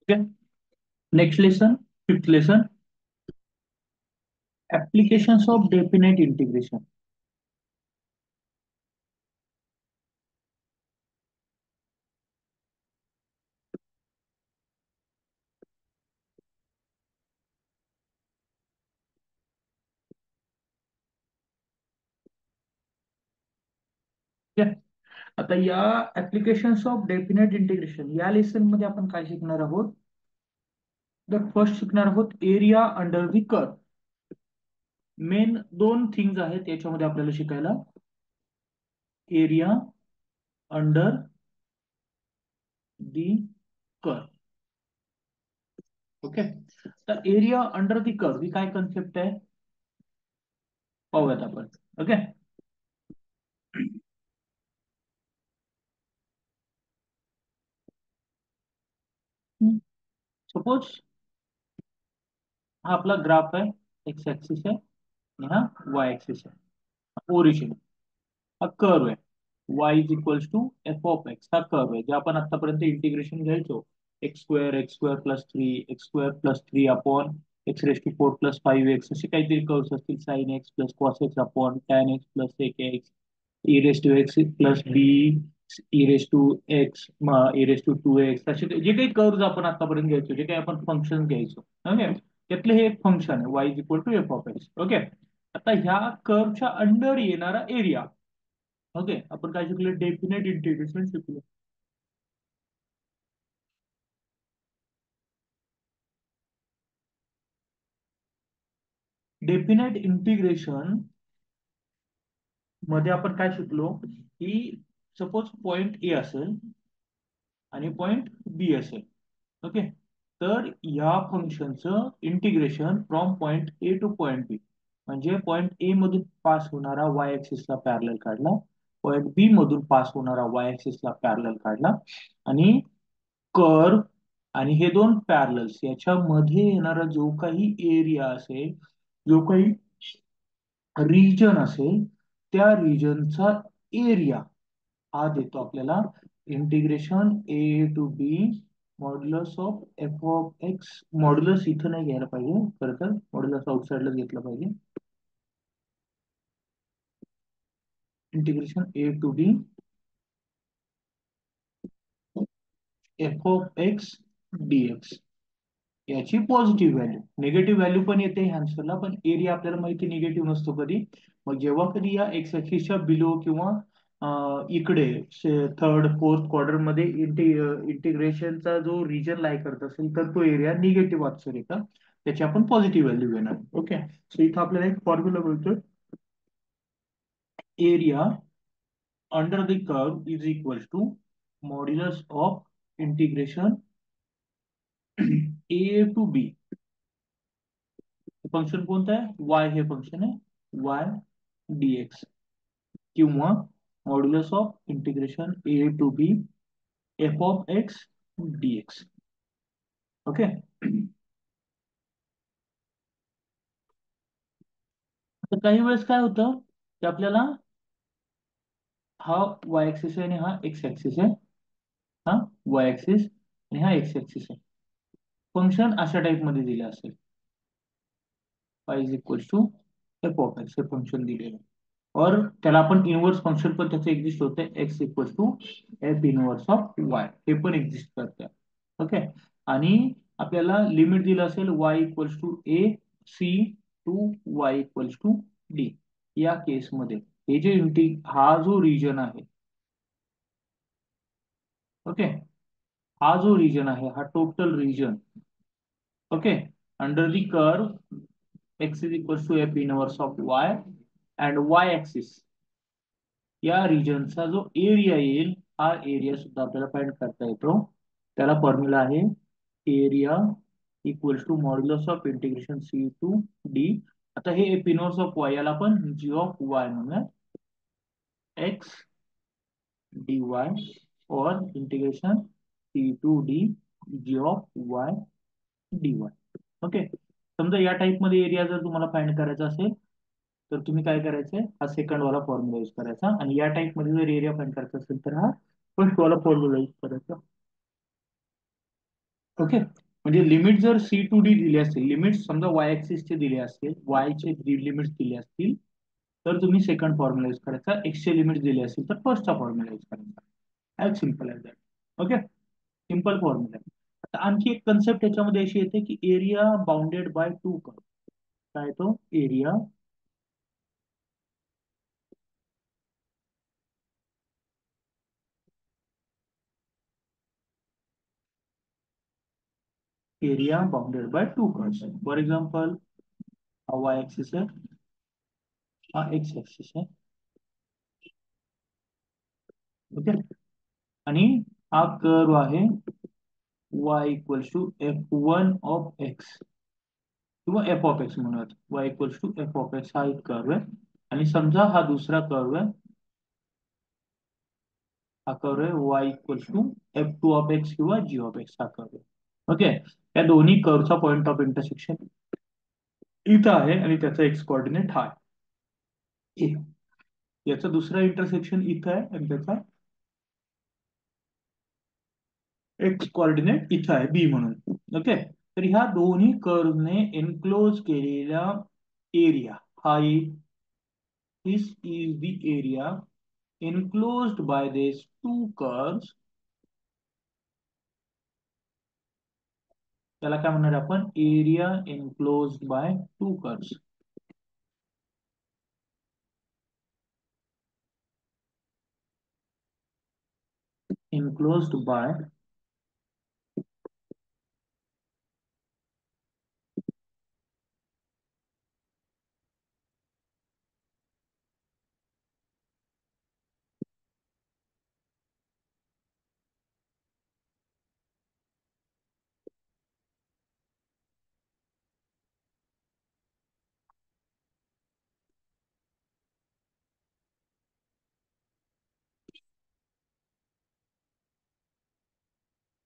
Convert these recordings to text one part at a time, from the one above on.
Okay. Next lesson, fifth lesson, applications of definite integration. Okay. आता या applications of definite integration या lesson मध्ये आपण काय शिकणार आहोत? तर फर्स्ट शिकणार आहोत area under the curve. Main दोन थिंग्स आहेत याच्यामध्ये आपल्याला शिकायला. Area under the curve. Okay. तर एरिया अंडर द कर्व ही काय कन्सेप्ट आहे पाहूयात आपण. ओके. सपोज हा आपला ग्राफ आहे, एक्स ऍक्सिस आहे आणि हा वाय ऍक्सिस आहे. ओरिजिन हा कर्व आहे. Y is equals to f of x हा कर्व आहे जे आपण आतापर्यंत इंटिग्रेशन घ्यायचो. X square plus three x square plus three upon x raise to four plus five x असे काहीतरी कर्व्स असतील. Sine x plus cos x upon tan x plus sec x e raise to x plus b e raise to x e raise to to x असे जे काही curves आपण आतापर्यंत घ्यायचो, जे काही आपण फंक्शन घ्यायचो. ओके. त्यातलं हे एक फंक्शन आहे y is equal to f of x. Okay. आता ह्या कर्वच्या अंडर येणारा एरिया. ओके. आपण काय शिकलो? डेफिनेट इंटिग्रेशन शिकलो. डेफिनेट इंटिग्रेशन मध्ये आपण काय शिकलो की सपोज पॉइंट ए असेल आणि पॉइंट बी असेल. ओके. तर या फंक्शनचं integration from point A to point B म्हणजे पॉइंट ए मधून पास होणारा वाय ऍक्सिसला पॅरलल काढला, पॉइंट बी मधून पास होणारा वाय ऍक्सिसला पॅरलल काढला आणि कर्व आणि हे दोन पॅरलल्स याच्यामध्ये येणारा जो काही एरिया असेल, जो काही रिजन असेल, त्या रिजनचा एरिया हा देतो आपल्याला integration a to b modulus of f of x. Modulus इथं नाही घ्यायला पाहिजे, खरं तर मॉड्युलस आउटसाइडला घेतलं पाहिजे. Integration a to b f of x dx याची पॉझिटिव्ह व्हॅल्यू. निगेटिव्ह व्हॅल्यू पण येते आन्सरला, पण एरिया आपल्याला माहिती निगेटिव्ह नसतो कधी. मग जेव्हा कधी या एक्स ऍक्सिसच्या बिलो किंवा इकडे थर्ड फोर्थ क्वाड्रंट मध्ये इंटिग्रेशनचा जो रिजन लाय करत असेल तर तो एरिया निगेटिव्ह आन्सर येतं, त्याची आपण पॉझिटिव्ह व्हॅल्यू घेणार. ओके. सो इथं आपल्याला एक फॉर्म्युला मिळतो. Area under the curve is equal to modulus of integration a to b. Function कोणतं आहे? वाय हे फंक्शन आहे वाय डीएक्स किंवा modulus of integration a to b f of x dx. Okay. तर काही वेळेस काय होतं की आपल्याला हा वाय ऍक्सिस आहे आणि हा एक्स ऍक्सिस आहे. हा वाय ऍक्सिस आणि हा एक्स ऍक्सिस आहे. फंक्शन अशा टाइप मध्ये दिलं असेल, y is equal to f of x हे फंक्शन दिलेलं आहे. और त्याला आपण इनवर्स फंक्शन पण त्याचं एक्झिस्ट होतं, x equal to f inverse of y हे पण एक्झिस्ट करतं. ओके. आणि आपल्याला लिमिट दिलं असेल y equals to a c to y equals to d. या केसमध्ये हे जे हा जो रिजन आहे. ओके. हा जो रिजन आहे हा total region. Okay. Under the curve x is equal to f inverse of y and y axis या रिजनचा जो एरिया येईल हा एरिया सुद्धा आपल्याला फाइंड करता येतो. त्याला फॉर्म्युला आहे area equals to modulus of integration c to d. आता हे एपिनोर्स ऑफ वाय याला आपण जी ऑफ वाय म्हणूया, एक्स डी वाय और integration c to d g of y d y. Okay. समजा या टाइप मध्ये एरिया जर तुम्हाला फाइंड करायचा असेल तर तुम्ही काय करायचंय, हा सेकंड वाला फॉर्म्युला यूज करायचा आणि या टाइप मध्ये जर एरिया फाइंड करायचा असेल तर हा फर्स्ट वाला फॉर्म्युला यूज करायचा. ओके, म्हणजे लिमिट जर सी टू डी दिली असतील, लिमिट समजा वाय ऍक्सिसचे दिले असतील, वायचे लिमिट्स दिले असतील, तर तुम्ही सेकंड फॉर्म्युला यूज करायचा. एक्सचे लिमिट्स दिले असतील तर फर्स्टचा फॉर्म्युला यूज करायचा. As simple as that. Okay, simple formula. आता आणखी एक कन्सेप्ट याच्यामध्ये अशी येते की area bounded by to curve. काय तो area area bounded by two curves. For example हा वाय ऍक्सिस आहे, हा एक्स ऍक्सिस आहे. ओके, आणि हा कर्व आहे y equals to f one of x किंवा एफ ऑफ एक्स म्हणूयात. y equals to f of x हा एक कर्व आहे. आणि समजा हा दुसरा कर्व आहे, हा कर्व आहे y equals to f two of x किंवा जी ऑफ एक्स हा कर्व आहे. ओके, या दोन्ही कर्वचा पॉइंट ऑफ इंटरसेक्शन इथं आहे आणि त्याचा एक्स कोऑर्डिनेट हा आहे. याचा दुसरा इंटरसेक्शन इथं आहे आणि त्याचा एक्स कोऑर्डिनेट इथं आहे बी म्हणून. ओके, तर ह्या दोन्ही कर्वने एनक्लोज केलेला एरिया हा this is the area enclosed by these two curves. त्याला काय म्हणणार आपण, area enclosed by two curves. enclosed by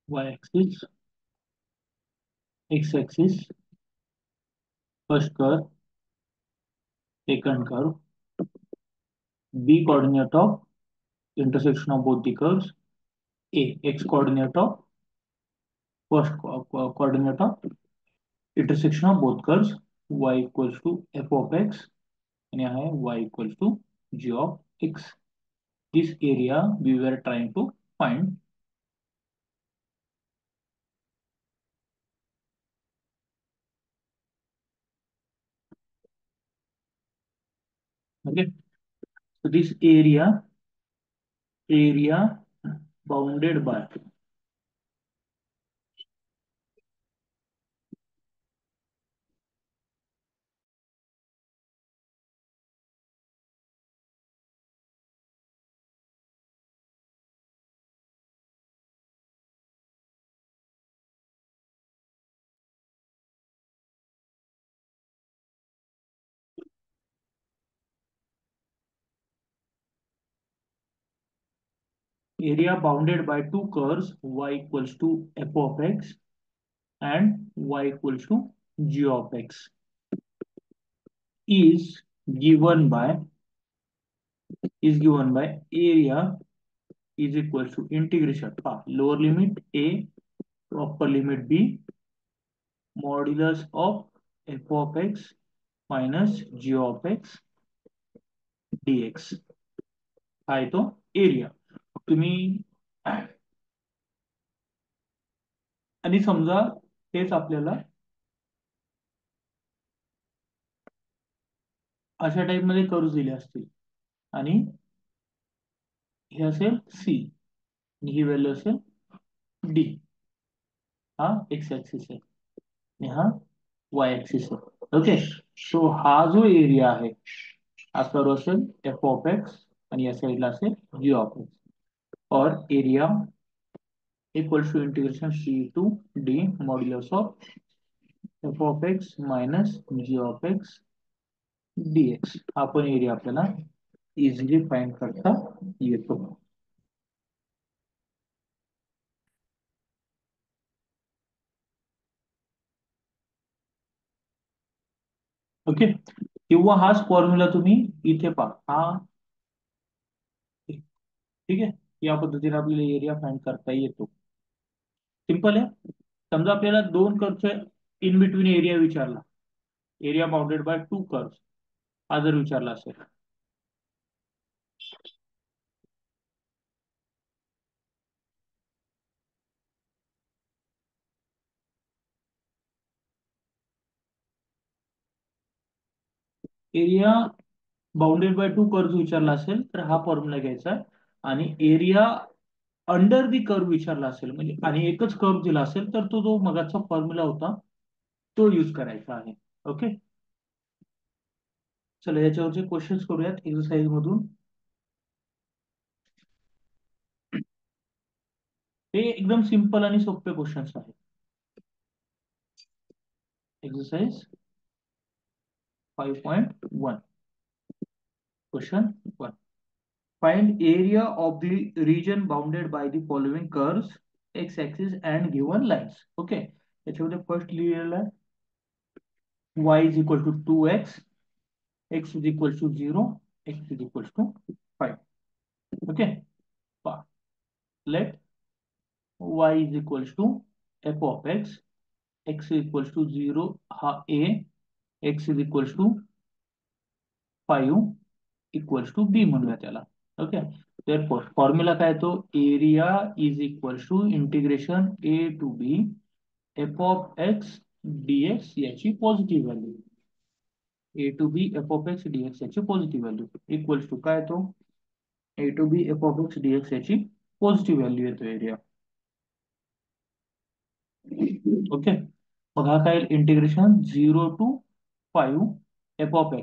y-axis, x-axis, first curve, second curve, b coordinate of intersection of both the curves, a x coordinate of first coordinate of intersection of both curves, y equals to f of x and यहाँ है y equals to g of x. This area we were trying to find. Okay, so this area bounded by two curves, y equals to f of x and y equals to g of x, is given by area is equals to integration lower limit a to upper limit b modulus of f of x minus g of x dx. हा आहे तो area. तुम्ही आणि समजा हेच आपल्याला अशा type मध्ये कर्व्स दिले असतील आणि हे असेल सी आणि ही व्हॅल्यू असेल डी. हा एक्स ऍक्सिस आहे आणि हा वाय ऍक्सिस आहे. ओके, सो हा जो एरिया आहे हा कर्व असेल एफ ऑफ एक्स आणि या साईडला असेल जी ऑफ एक्स. और area equals to integration c to d modulus of f of x minus g of x dx. हा पण एरिया आपल्याला इझिली फाइंड करता येतो. ओके, किंवा हाच फॉर्म्युला तुम्ही इथे पहा. हा ठीक आहे, या पद्धतीने आपल्याला एरिया फाइंड करता येतो. सिंपल आहे. समजा आपल्याला दोन कर्वचे इन बिटवीन एरिया विचारला, area bounded by two curves हा जर विचारला असेल, area bounded by two curves विचारला असेल तर हा फॉर्म्युला घ्यायचा आहे. आणि एरिया अंडर दी कर्व विचारला असेल म्हणजे आणि एकच कर्व दिला असेल तर तो जो मगाचा फॉर्म्युला होता तो यूज करायचा आहे. ओके, चला याच्यावरचे क्वेश्चन्स करूयात एक्सरसाइज मधून. हे एकदम सिंपल आणि सोपे क्वेश्चन्स आहेत. Exercise 5.1, question 1. Find area of the region bounded by the following curves, x-axis and given lines. Okay. याच्यामध्ये फर्स्ट लिहिलेला आहे y is equal to 2x, x is equal to 0, x is equal to 5. Okay. Let y is equal to f of x is equal to 0 हा a, x is equal to 5 equals to be म्हणूया त्याला. Okay, तर formula काय तो area is equal to integration a to b f of x dx याची positive value, a to b f of x dx याची positive value equals to काय तो a to b f of x dx याची positive value येतो area. Okay, मग हा काय integration 0 to 5 f of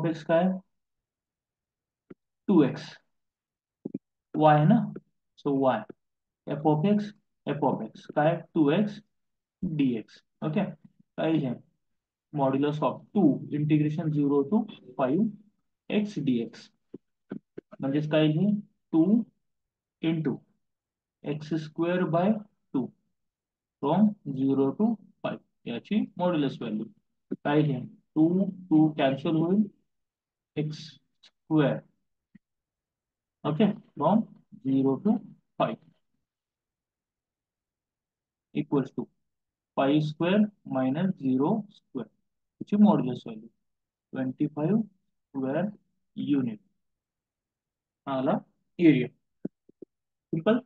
x काय 2x, वाय ना, so Y F of x काय 2x dx. ओके, काय आहे modulus of 2 integration 0 to 5 x dx म्हणजेच काय आहे 2 into x square by 2 from 0 to 5 याची मॉड्युलस व्हॅल्यू काय आहे 2 कॅन्सल होईल x square. Okay, from 0 to 5 equals to 5 square minus 0 square याची मॉड्युलस व्हॅल्यू 25 स्क्वेअर युनिट आला एरिया. सिंपल,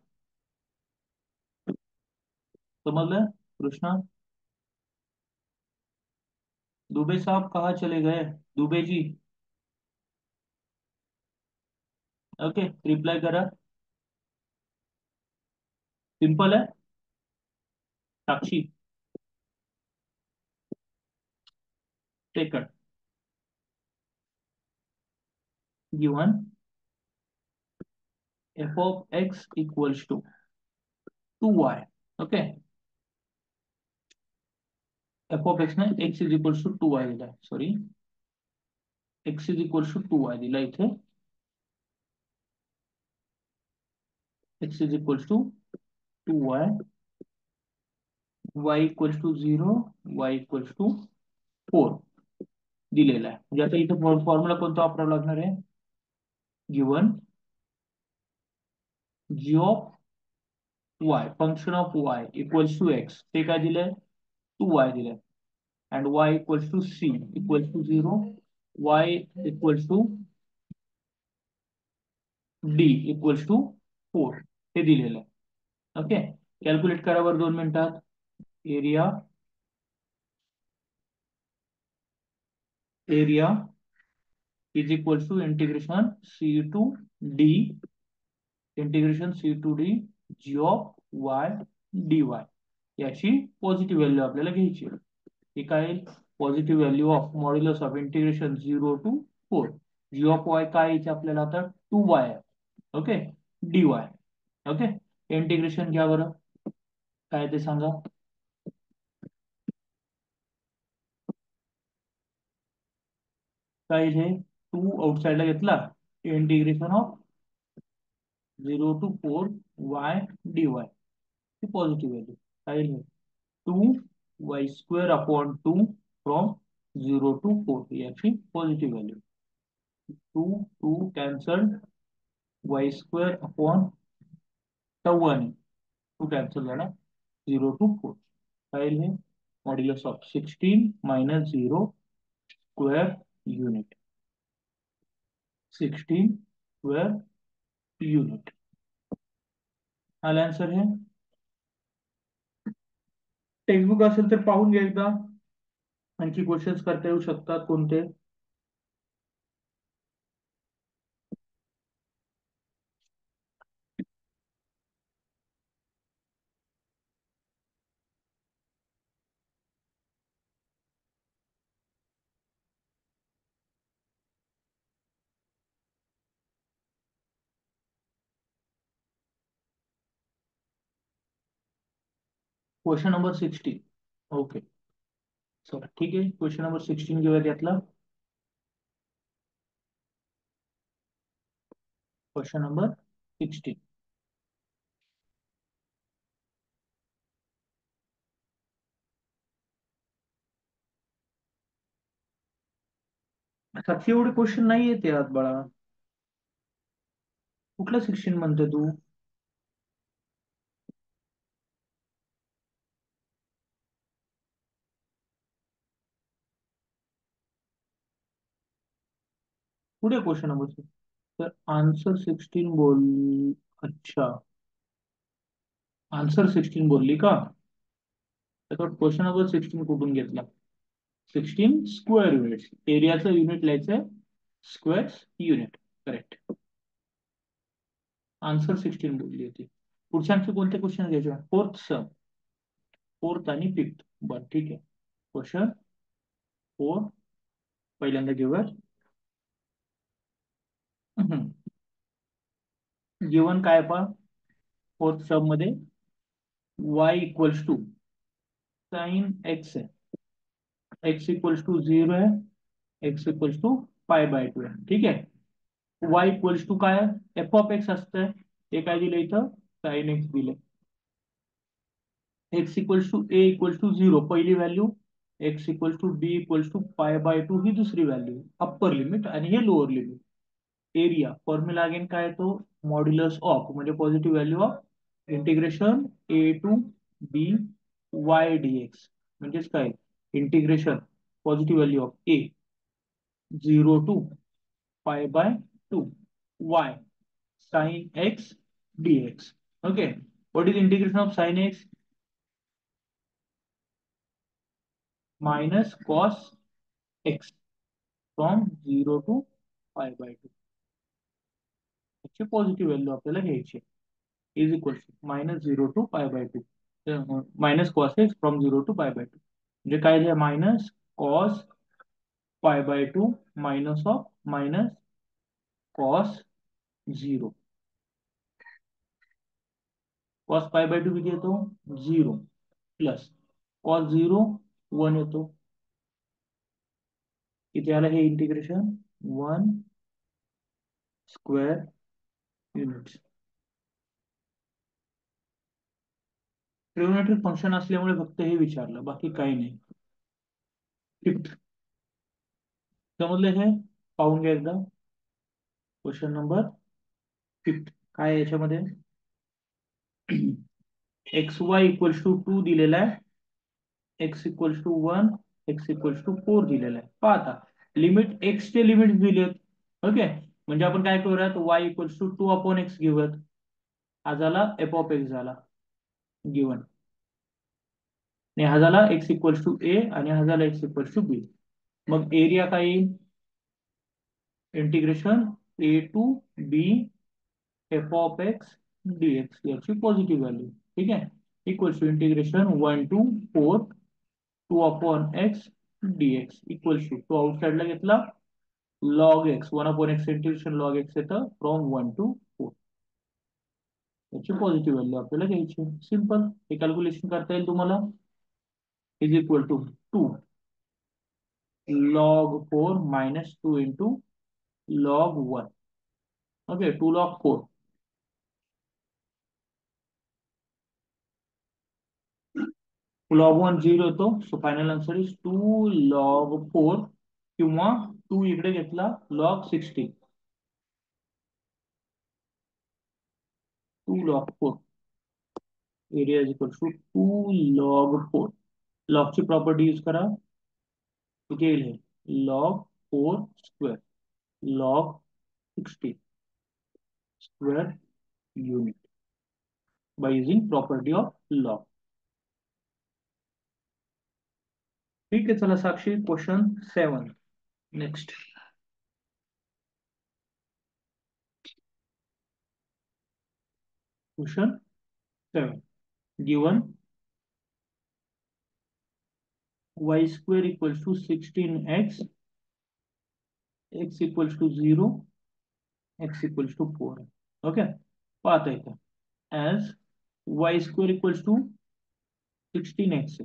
समझ कृष्णा. दुबे साहब कहाँ चले गए, दुबे जी. ओके, रिप्लाई करा. सिंपल है. Sakshi taken given f of x equals to 2y. Okay, f of x ने x is equals to 2y दिला, sorry x is equals to 2y दिला इथे, x is equals to 2y, y equals to 0, y equals to 4 दिलेला आहे. म्हणजे आता इथे formula कोणता वापरावा लागणार आहे given g of y function of y equals to x ते काय दिलंय 2y दिलंय and y equals to c equals to 0, y equals to d equals to 4 हे दिलेलं आहे. ओके, कॅल्क्युलेट करा बरं 2 मिनिटात. Area area is equals to d integration c to d g of y d y याची positive value आपल्याला घ्यायची आहे. ही काय positive value of modulus of integration 0 to 4 g of y काय यायचे आपल्याला आता 2y. Okay, d y. Okay, integration घ्या बरं काय ते सांगा. काय हे 2 आउटसाइडला घेतला integration of 0 to 4 y D Y he positive value काय हे 2y² अपॉन 2 फ्रॉम 0 to 4 याची positive value 2 cancel y² upon 1 2 cancel झाला 0 to 4 काय आहे modulus of 16 minus 0 square unit. 16 square unit आला आन्सर है. टेक्स्टबुक असेल तर पाहून घ्या एकदा. आणखी क्वेश्चन्स करता येऊ शकतात कोणते. Question number 16. ओके चला ठीक आहे. क्वेश्चन नंबर 16 घेऊयात यातला. Question number 16. सातशे एवढे क्वेश्चन नाही येते यात बाळा. कुठला 16 म्हणते तू. पुढे क्वेश्चन नंबर. तर आन्सर 16 बोल. अच्छा आन्सर 16 बोलली का. त्याचा क्वेश्चन नंबर 16 कुठून घेतला. 16 स्क्वेअर युनिट्स. एरियाचं युनिट लिहायचंय स्क्वेअर युनिट. करेक्ट. आन्सर 16 बोलली होती. पुढच्या कोणते क्वेश्चन घ्यायचे. फोर्थ आणि फिफ्थ. बरं ठीक आहे. क्वेश्चन 4 पहिल्यांदा घेऊया. गिवन काय पा फोर्थ सब मध्ये y equals to sine x है. एक्स इक्वल्स टू 0 है. X equals to pi by 2 आहे. ठीक आहे. y इक्वल्स टू काय एफ ऑफ एक्स असतंय. ते काय दिलं इथं साइन एक्स दिले. X equals to a equals to 0 पहिली value. X equals to b equals to pi by 2 ही दुसरी व्हॅल्यू. अप्पर लिमिट आणि हे lower limit. Area formula again काय येतो मॉड्युलस ऑफ म्हणजे positive value of integration a to b y d x. म्हणजेच काय integration positive value of a 0 to pi by 2 y sine x dx. Okay, what is integration of sin x. Minus cos x from 0 to pi by 2. याची positive value आपल्याला घ्यायची. Is equal to minus 0 to pi by 2. Minus cos x from 0 to pi by 2. म्हणजे काय आहे minus cos pi by 2 minus of minus cos 0. Cos pi by 2 किती येतो 0 plus cos 0 1 येतो. किती आलं हे integration 1 square units. Trigonometric function असल्यामुळे फक्त हे विचारलं बाकी काही नाही. फिफ्थ समजले हे पाहून घ्या एकदा. क्वेश्चन नंबर फिफ्थ काय आहे याच्यामध्ये. एक्स वाय इक्वल्स टू 2 दिलेला आहे. X equals to 1 x equals to 4 दिलेला आहे. पाहता लिमिट एक्स चे लिमिट दिलेत. ओके म्हणजे आपण काय करूयात y equals to 2 upon x घेऊयात. हा झाला एफ ऑफ एक्स झाला गिवन. आणि हा झाला एक्स इक्वल्स टू ए आणि हा झाला एक्स इक्वल्स टू बी. मग एरिया काय येईल integration a to b f of x dx याची पॉझिटिव्ह व्हॅल्यू. ठीक आहे equals to integration 1 to 4 2 upon x dx equals to तो आउटसाइडला घेतला log x 1 upon x integration log x येतं फ्रॉम 1 टू 4. याची पॉझिटिव्ह व्हॅल्यू आपल्याला घ्यायची. सिंपल हे कॅल्क्युलेशन करता येईल तुम्हाला. Is equal to 2 log 4 minus 2 into log 1. Okay, 2 log 4. log 1 0 येतो. So final answer is 2 log 4 किंवा 2 इकडे घेतला log 16. 2 log 4 area is equal to 2 log 4. लॉगची प्रॉपर्टी यूज करा. किती येईल हे? Log 4 square log 60 square unit by using property of log. ठीक आहे, चला Sakshi, question 7. Next question 7. Given y square equals to 16x, x equals to 0, x equals to 4. Okay, पाहता येतं as y square equals to 16x.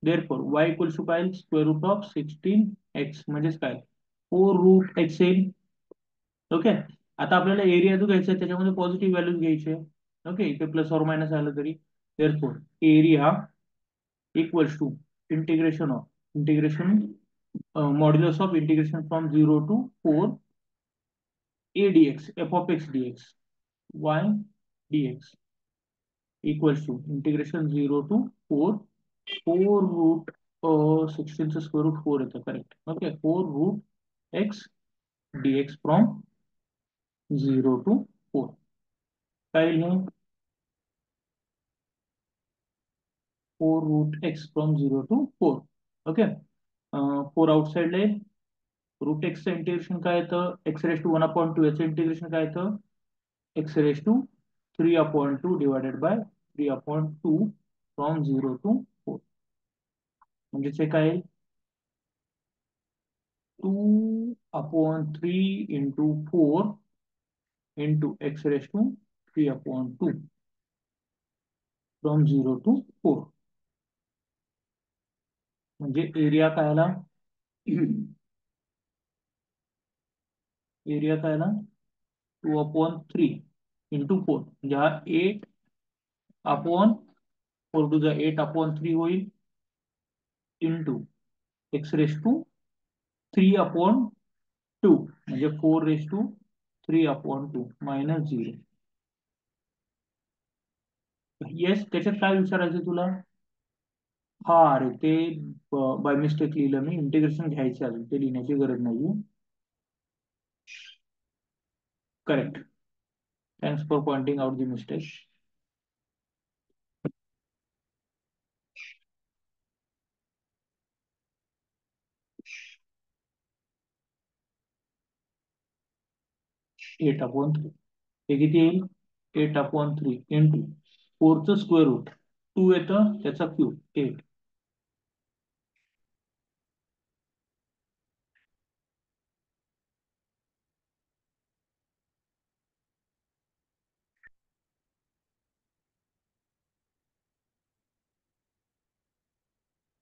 therefore y equals to काय, square root of 16x म्हणजेच काय, 4 root x येईल. Okay, आता आपल्याला area जो घ्यायचा आहे त्याच्यामध्ये पॉझिटिव्ह व्हॅल्यूज घ्यायचे. ओके, इथे प्लस ऑर मायनस आलं तरी. therefore area equals to integration modulus of integration from 0 to 4 a dx f of x dx y dx equals to integration 0 to 4 root 16 चा स्क्वेअर रूट 4 येतं. Correct. Okay, 4 root x dx from 0 to 4. काय येईल? 4 root x फ्रॉम 0 to 4. Okay, 4 outside ला. Root एक्सचं integration काय येतं? X raise to 1/2 याचं इंटिग्रेशन काय येतं? X raise to 3/2 divided by 3/2 from 0 to 4. म्हणजेच हे काय? 2/3 into 4 into x raise to 3/2 from 0 to 4. म्हणजे एरिया काय आला? एरिया काय आला? 2/3 इंटू 4 म्हणजे हा 8/4 टू 8/3 होईल इंटू एक्स रेस टू 3/2 म्हणजे 4 रेस टू 3/2 मायनस 0. येस, त्याच्यात काय विचारायचं तुला? हा, अरे ते बाय मिस्टेक लिहिलं मी. इंटिग्रेशन घ्यायचे अजून, ते लिहिण्याची गरज नाहीये. Correct. Thanks for pointing out the mistake. 8/3 हे किती येईल? 8/3 इंटू 4चं स्क्वेअर रूट 2 येतं, त्याचा क्यूब 8.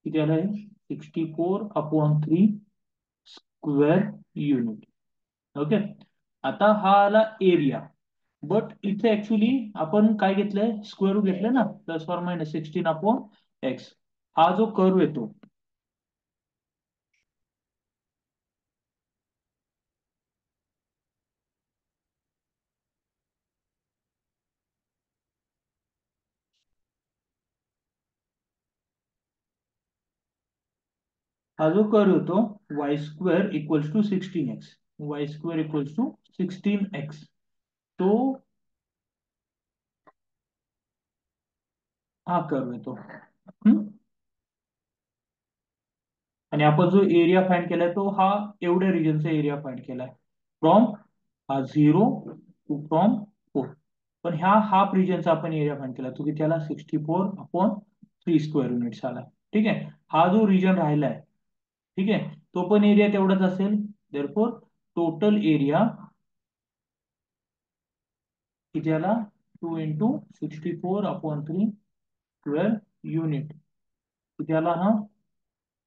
किती आलं आहे? 64/3 स्क्वेअर युनिट. ओके, आता हा आला एरिया. बट इथे ऍक्च्युली आपण काय घेतलंय? स्क्वेअर रूट घेतलंय ना, प्लस ऑर मायनस 16/x. हा जो कर्व येतो, हा जो कर्व येतो y square equals to 16x, y square equals to 16x, तो हा कर्व येतो. आणि आपण जो एरिया फाइंड केलाय तो हा एवढ्या रिजनचा एरिया फाइंड केलाय फ्रॉम 0 टू फ्रॉम 4. पण ह्या हाफ रिजनचा आपण एरिया फाइंड केला, तो किती आला? 64/3 स्क्वेअर युनिट्स आला. ठीक आहे, हा जो रिजन राहिलाय, ठीक आहे, तो पण एरिया तेवढाच असेल. देअरफॉर टोटल एरिया किती आला? 2 इंटू 64/3 स्क्वेअर युनिट. किती आला हा?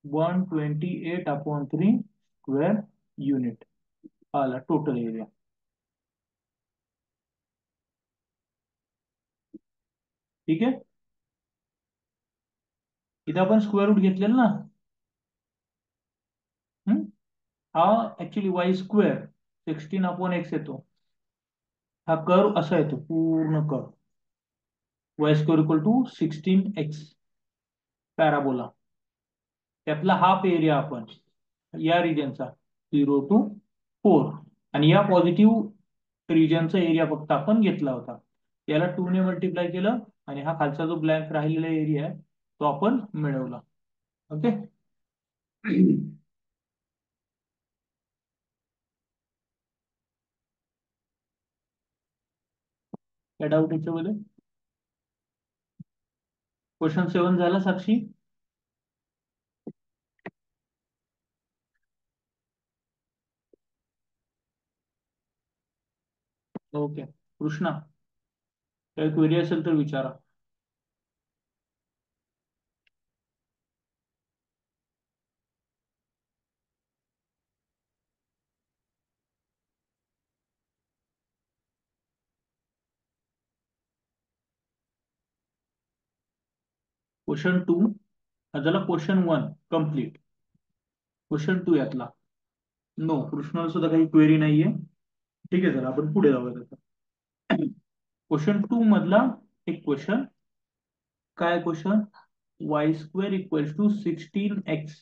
128/3 स्क्वेअर युनिट आला टोटल एरिया. ठीक आहे, इथे आपण स्क्वेअर रूट घेतलेलं ना. हम्म? हा ऍक्च्युली वाय स्क्वेअर 16/x येतो. हा कर्व असा येतो, पूर्ण curve y square equal to 16x parabola. त्यातला हाफ एरिया आपण या रिजनचा 0 to 4, आणि या पॉझिटिव्ह रिजनचा एरिया फक्त आपण घेतला होता, याला 2 ने मल्टिप्लाय केलं आणि हा खालचा जो ब्लँक राहिलेला एरिया आहे तो आपण मिळवला. ओके. काय डाऊट याच्यामध्ये? क्वेश्चन 7 झाला साक्षी? ओके. कृष्णा, काही क्वेरी असेल तर विचारा. क्वेश्चन 2 झाला, क्वेश्चन 1 कम्प्लीट. क्वेश्चन 2 यातला नो, कृष्णाला सुद्धा काही क्वेरी नाहीये. ठीक आहे, चला आपण पुढे जाऊया आता. क्वेश्चन 2 मधला एक क्वेश्चन, काय question? y² = 16x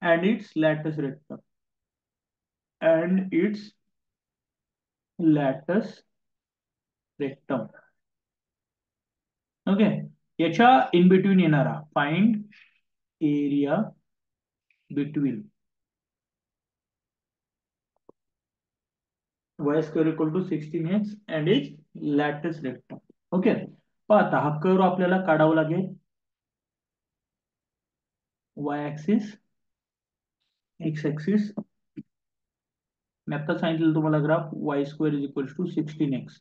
and its lattice rectum and its lattice rectum. Okay. याच्या इन बिटवीन येणारा find area between y² = 16x and its lattice rectum. Okay. पाहता हा कर्व आपल्याला काढावा लागेल. y axis, x axis. मी आता सांगितलं तुम्हाला ग्राफ y² = 16x.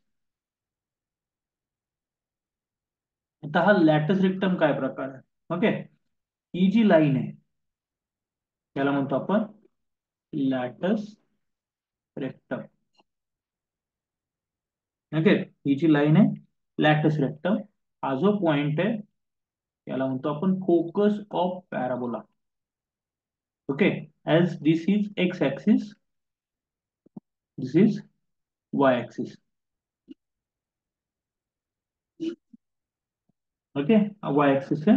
आता हा लॅटस रेक्टम काय प्रकार आहे? ओके. ही जी लाईन आहे त्याला म्हणतो आपण लॅटस रेक्टम. ओके. ही जी लाईन आहे लॅटस रेक्टम, हा जो पॉइंट आहे याला म्हणतो आपण focus of parabola. Okay. As this is x axis, this is y axis. Okay. Y axis आहे.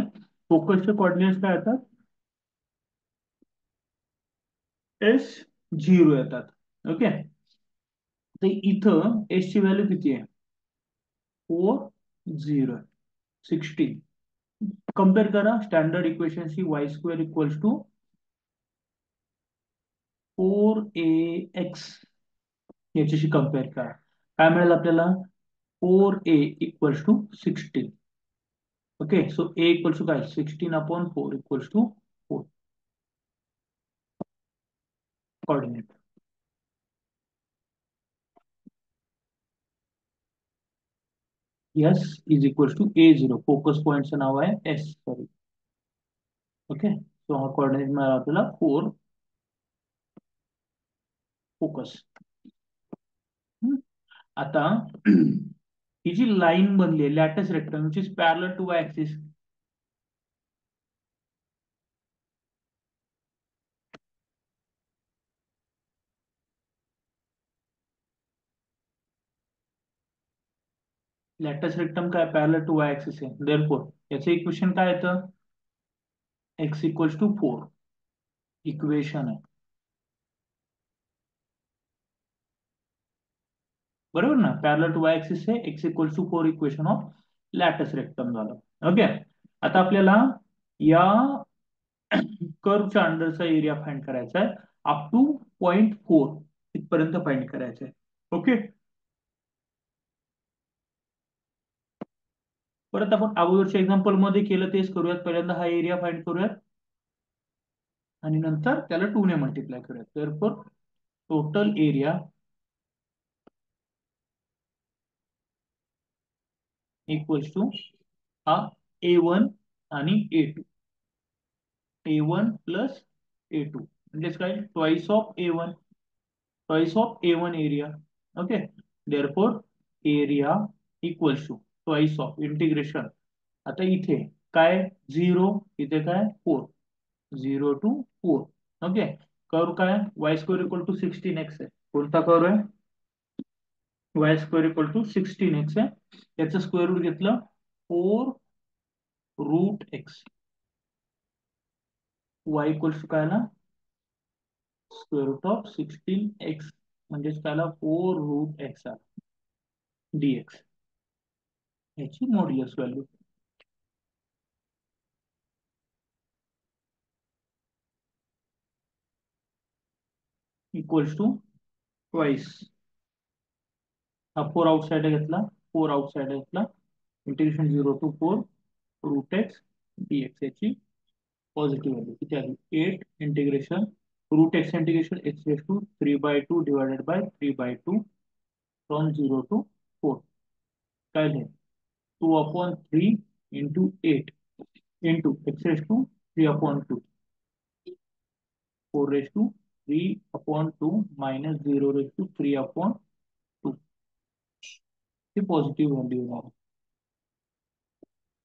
फोकसचे कोऑर्डिनेट्स काय येतात? S0 येतात. ओके. तर इथं एस ची व्हॅल्यू किती आहे? 4, 0, 16. कम्पेअर करा स्टँडर्ड इक्वेशनशी. y² = 4ax याच्याशी कम्पेअर करा. काय मिळेल आपल्याला? 4a = 16. ओके. सो a = काय? 16/4 = 4 कोऑर्डिनेट. S = a0. फोकस पॉइंटचं नाव आहे S, सॉरी. ओके. सो हा कोऑर्डिनेट मिळाला आपल्याला 4 फोकस. आता ही जी लाईन बनली आहे latus rectum which is parallel to y axis, latus rectum काय पॅरलल टू वाय ऍक्सिस आहे. देअरफॉर याचं इक्वेशन काय येतं? x = 4 इक्वेशन आहे, बरोबर ना? पॅरलल टू वाय ऍक्सिस आहे, x = 4 equation of latus rectum झालं. ओके. आता आपल्याला या कर्वच्या अंडरचा एरिया फाइंड करायचा आहे अप टू 0.4 इथपर्यंत फाइंड करायचं आहे. ओके. परत आपण अगोदरच्या एक्झाम्पल मध्ये केलं तेच करूयात. पहिल्यांदा हा एरिया फाइंड करूयात आणि नंतर त्याला 2 ने मल्टिप्लाय करूयात. तर टोटल एरिया इक्वल्स टू हा A1 आणि A1 प्लस A2 म्हणजेच काय? Twice of A1, twice of A1 area. Okay. Therefore area equals to twice of integration. आता इथे काय 0, इथे काय 4, 0 to 4. ओके. कर्व काय? y² = 16x आहे. कोणता कर्व आहे? y² = 16x आहे. याचं स्क्वेअर रूट घेतलं 4√x. y इक्वल्स टू काय ना स्क्वेअर रूट ऑफ 16x म्हणजेच त्याला 4 रूट x dx याची modulus value equals to twice हा 4 आउटसाइड घेतला 4 आउटसाइड घेतला integration 0 to 4 root x dx याची पॉझिटिव्ह व्हॅल्यू किती आली 8 integration root x integration x⁵3/2 divided by 3/2 from 0 to 4 काय झालं 2/3 इंटू 8 इंटू x⁵3/2 4⁵3/2 मायनस 0⁵3/2 ची पॉझिटिव्ह व्हॅल्यू येणार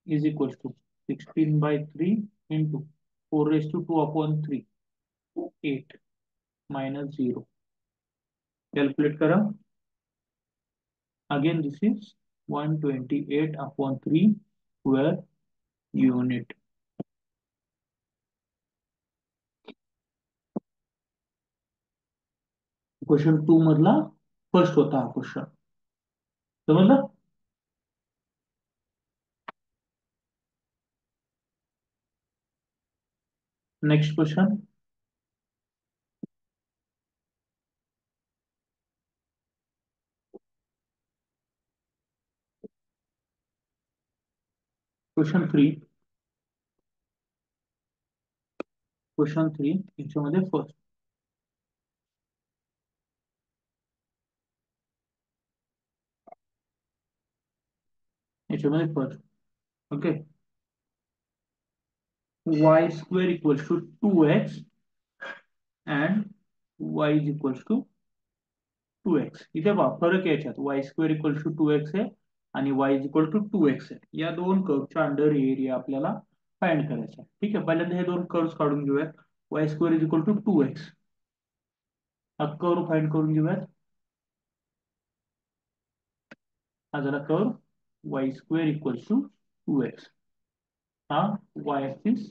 is equal to 16/3 into 4⁵2/3 8 minus 0 calculate करा again this is 128/3 square unit question 2 मधला first होता हा क्वेश्चन समजलं नेक्स्ट क्वेश्चन क्वेश्चन 3 याच्यामध्ये फर्स्ट याच्यामध्ये first okay y² equals to 2x and y is equals to 2x इथे पहा फरक आहे याच्यात y² इक्वल्स टू 2x आहे आणि y is equal to 2x आहे या दोन कर्वच्या अंडर एरिया आपल्याला फाइंड करायचा आहे ठीक आहे पहिल्यांदा हे दोन कर्व्स काढून घेऊयात y² is equal to 2x हा कर्व फाइंड करून घेऊयात हा झाला curve y² equals to 2x हा y ऍक्सिस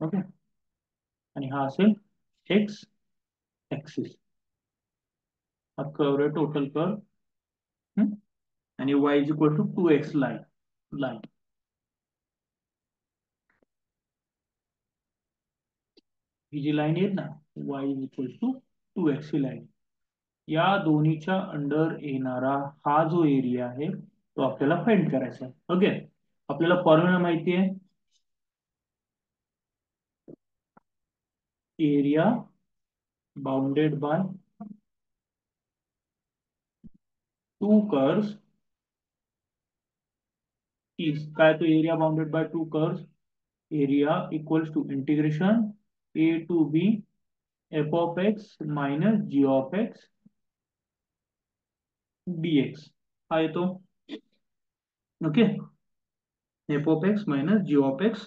ओके आणि हा असेल x ऍक्सिस हा कर्व आहे टोटल कर्व आणि y is equal to 2x line line ही जी लाईन येईल ना y is equal to 2x ही लाईन या दोन्हीच्या अंडर येणारा हा जो एरिया आहे तो आपल्याला फाइंड करायचा आहे ओके आपल्याला फॉर्म्युला माहिती आहे area bounded by two curves is काय तो area bounded by two curves area equals to integration a to b f of x minus g of x dx हा येतो okay f of x minus g of x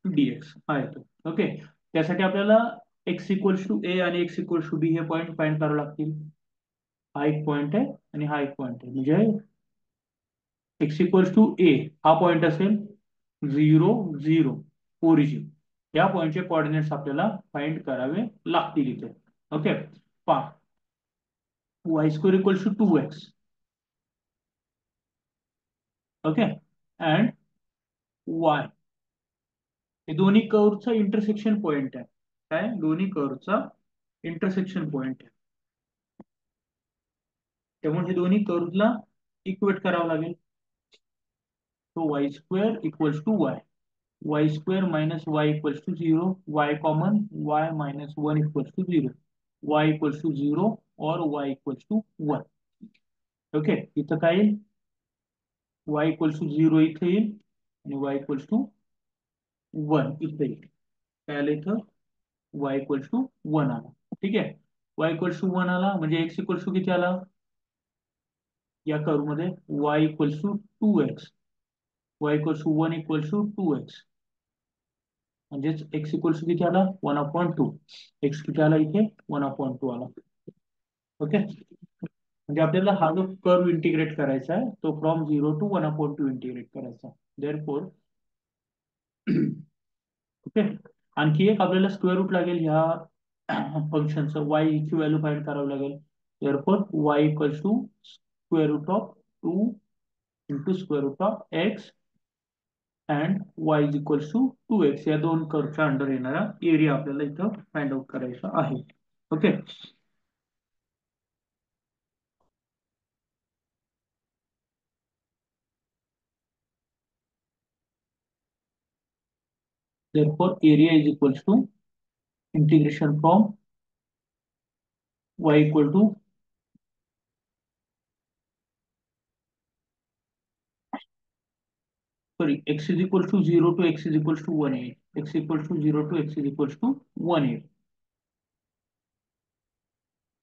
dx हा येतो okay त्यासाठी आपल्याला x equals to a आणि x equals to b हे point find करावे लागतील हा एक पॉईंट आहे आणि हा एक पॉईंट आहे म्हणजे x इक्वल्स टू a हा पॉईंट असेल 0 0 ओरिजिन या पॉईंटचे कोऑर्डिनेट्स आपल्याला फाइंड करावे लागतील इथे ओके पहा y² equals to 2x okay and y हे दोन्ही कर्वचा इंटरसेक्शन पॉइंट आहे काय दोन्ही कर्वचा इंटरसेक्शन पॉइंट आहे त्यामुळे हे दोन्ही कर्वला इक्वेट करावं लागेल तो y² equals to y² minus y equals to 0 y common y minus 1 equals to 0 y equals to 0 और y इक्वल्स टू 1 ओके इथं काय येईल y इक्वल्स टू 0 इथे येईल आणि y इक्वल्स टू 1 इथे येईल काय आलं इथं y इक्वल्स टू 1 आला ठीक आहे y इक्वल्स टू 1 आला म्हणजे x इक्वल्स टू किती आला या कर्व मध्ये y equals to 2x y equals to 1 equals to 2x म्हणजेच x इक्वल्स टू किती आला 1/2 x किती आला इथे 1/2 आला ओके म्हणजे आपल्याला हा जो कर्व इंटिग्रेट करायचा आहे तो फ्रॉम 0 to 1/2 इंटिग्रेट करायचा देअरफॉर ओके ओके. आणखी एक आपल्याला स्क्वेअर रूट लागेल ह्या फंक्शनचं, वाय ची व्हॅल्यू फाइंड करावी लागेल. therefore y equals to square root of 2 into square root of x and y is equals to 2x, या दोन कर्वच्या अंडर येणारा एरिया आपल्याला इथं फाइंड आउट करायचा आहे. Okay. therefore area is equals to integration from y equal to, sorry, x is equals to 0 to x is equals to 1/8, x equals to 0 to x is equals to 1/8.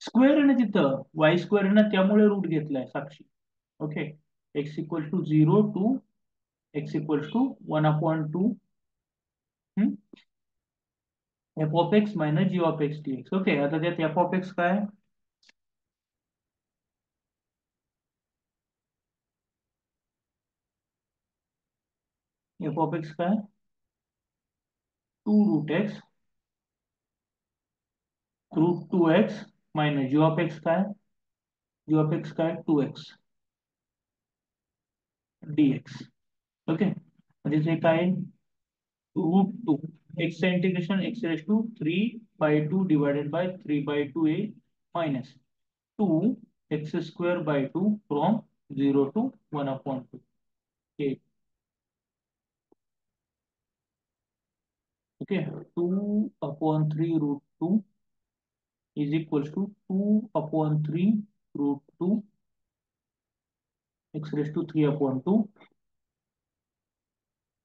Square आहे ना तिथं, Y square आहे ना, त्यामुळे root घेतलाय साक्षी. Okay. X equal to 0 to x equals to 1/2 f of x minus g of x d x. Okay. आता त्यात एफ ऑफ एक्स काय, एफ ऑफ एक्स काय, 2 root x root 2x minus g of x काय, g of x काय 2x dx. Okay. म्हणजे ते काय, root 2 x integration x raise to 3/2 divided by 3/2 a minus 2 x² by 2 from 0 to 1/2. Okay. 2/3 root 2 is equals to 2/3 root 2 x raise to 3/2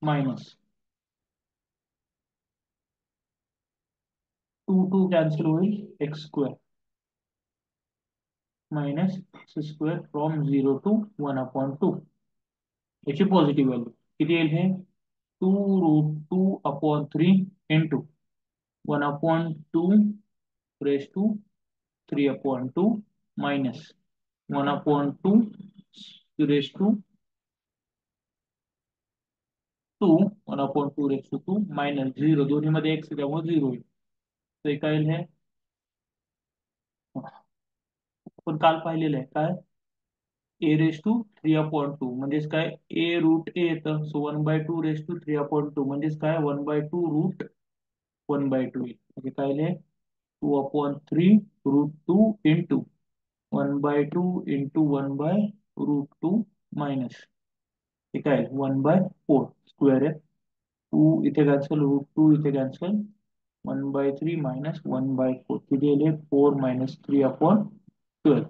minus 2 cancel होईल, x² minus x² from 0 to 1/2. याची positive value किती येईल हे, 2√2/3 into 1/2 raise to 3/2 minus 1/2 raise to 2 minus 0, दोन्ही मध्ये x त्यामुळे 0 होईल. तर काय येईल हे, आपण काल पाहिलेलं आहे काय, a⁻³ म्हणजेच काय, a√a येतं, सो 1/2 रेस टू 3/2 म्हणजेच काय 1/2 रूट 1/2 येईल. म्हणजे काय येईल, 2/3 रूट 2 इंटू 1/2 इंटू 1/√2 मायनस हे काय 1/4 स्क्वेअर आहे, 2 इथे कॅन्सल, √2 इथे कॅन्सल, 1/3 मायनस 1/4 किती येईल, 4 - 3/12.